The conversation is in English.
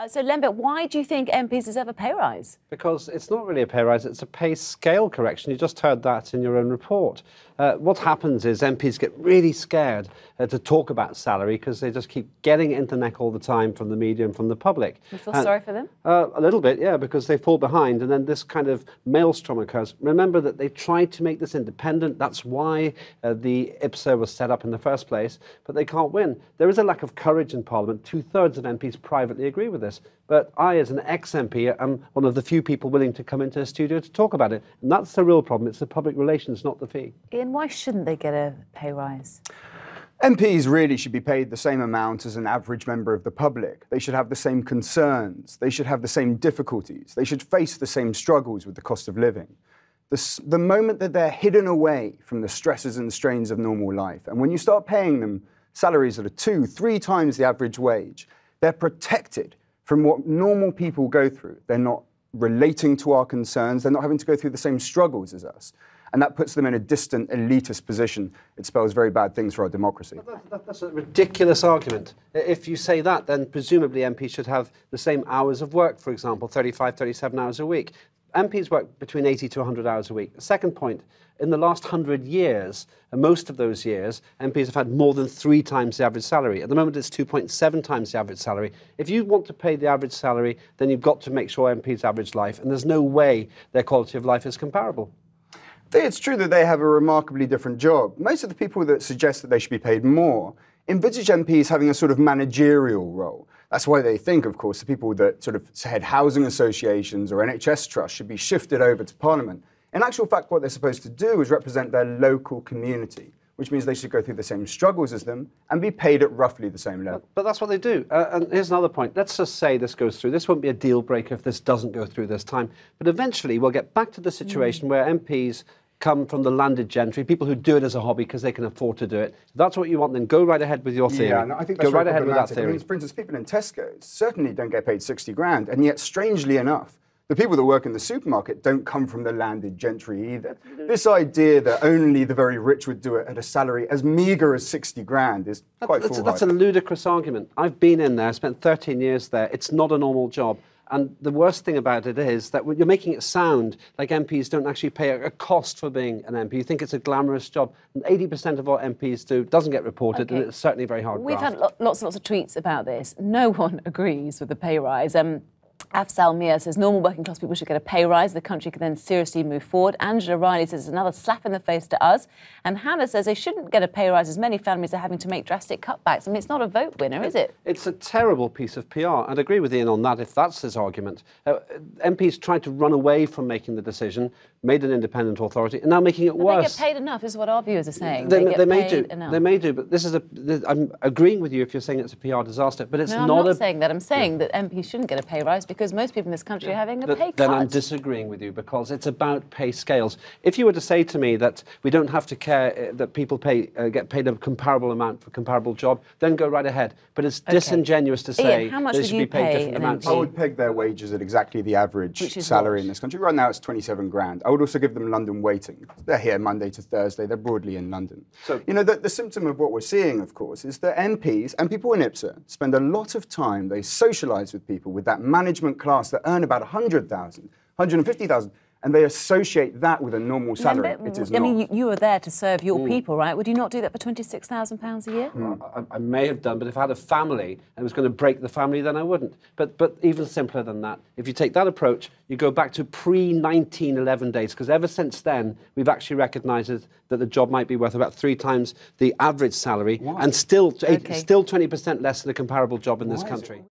So, Lembit, why do you think MPs deserve a pay rise? Because it's not really a pay rise, it's a pay scale correction. You just heard that in your own report. What happens is MPs get really scared to talk about salary because they just keep getting it into the neck all the time from the media and from the public. You feel sorry for them? A little bit, yeah, because they fall behind, and then this kind of maelstrom occurs. Remember that they tried to make this independent. That's why the IPSA was set up in the first place, but they can't win. There is a lack of courage in Parliament. 2/3 of MPs privately agree with this. But I, as an ex-MP, am one of the few people willing to come into a studio to talk about it. And that's the real problem. It's the public relations, not the fee. Ian, why shouldn't they get a pay rise? MPs really should be paid the same amount as an average member of the public. They should have the same concerns. They should have the same difficulties. They should face the same struggles with the cost of living. The moment that they're hidden away from the stresses and strains of normal life, and when you start paying them salaries that are 2-3 times the average wage, they're protected from what normal people go through. They're not relating to our concerns. They're not having to go through the same struggles as us. And that puts them in a distant, elitist position. It spells very bad things for our democracy. That's a ridiculous argument. If you say that, then presumably MPs should have the same hours of work, for example, 35, 37 hours a week. MPs work between 80 to 100 hours a week. Second point, in the last 100 years, and most of those years, MPs have had more than 3 times the average salary. At the moment, it's 2.7 times the average salary. If you want to pay the average salary, then you've got to make sure MPs' average life, and there's no way their quality of life is comparable. It's true that they have a remarkably different job. Most of the people that suggest that they should be paid more envisage MPs having a sort of managerial role. That's why they think, of course, the people that sort of head housing associations or NHS trusts should be shifted over to Parliament. In actual fact, what they're supposed to do is represent their local community, which means they should go through the same struggles as them and be paid at roughly the same level. But that's what they do. And here's another point. Let's just say this goes through. This won't be a deal breaker if this doesn't go through this time. But eventually we'll get back to the situation where MPs come from the landed gentry, people who do it as a hobby because they can afford to do it. If that's what you want, then go right ahead with your theory. Yeah, no, I think that's go right ahead with that theory. I mean, for instance, people in Tesco's certainly don't get paid 60 grand, and yet, strangely enough, the people that work in the supermarket don't come from the landed gentry either. This idea that only the very rich would do it at a salary as meagre as 60 grand is quite foolhardy. That's a ludicrous argument. I've been in there, spent 13 years there. It's not a normal job. And the worst thing about it is that you're making it sound like MPs don't actually pay a cost for being an MP. You think it's a glamorous job. And 80% of what MPs do doesn't get reported, and it's certainly very hard. We've had lots and lots of tweets about this. No one agrees with the pay rise. Afsal Mia says normal working class people should get a pay rise. The country can then seriously move forward. Angela Riley says it's another slap in the face to us. And Hannah says they shouldn't get a pay rise as many families are having to make drastic cutbacks. I mean, it's not a vote winner, is it? It's a terrible piece of PR. I'd agree with Ian on that if that's his argument. MPs tried to run away from making the decision, made an independent authority, and now making it worse. They get paid enough, is what our viewers are saying. They may do. They may do, but this is I'm agreeing with you if you're saying it's a PR disaster, but it's not. I'm not saying that. I'm saying that MPs shouldn't get a pay rise because most people in this country are having a pay cut. Then I'm disagreeing with you because it's about pay scales. If you were to say to me that we don't have to care that people get paid a comparable amount for a comparable job, then go right ahead. But it's disencongenious to say Ian, they should be paid different amounts. I would peg their wages at exactly the average salary in this country. Right now it's 27 grand. I would also give them London waiting. They're here Monday to Thursday. They're broadly in London. So, you know, the symptom of what we're seeing, of course, is that MPs and people in IPSA spend a lot of time, they socialise with people with that management class that earn about 100,000, 150,000, and they associate that with a normal salary. It is not. I mean, you were there to serve your people, right? Would you not do that for £26,000 a year? I may have done, but if I had a family and it was going to break the family, then I wouldn't. But even simpler than that, if you take that approach, you go back to pre-1911 days, because ever since then, we've actually recognised that the job might be worth about 3 times the average salary and still 20% less than a comparable job in this country.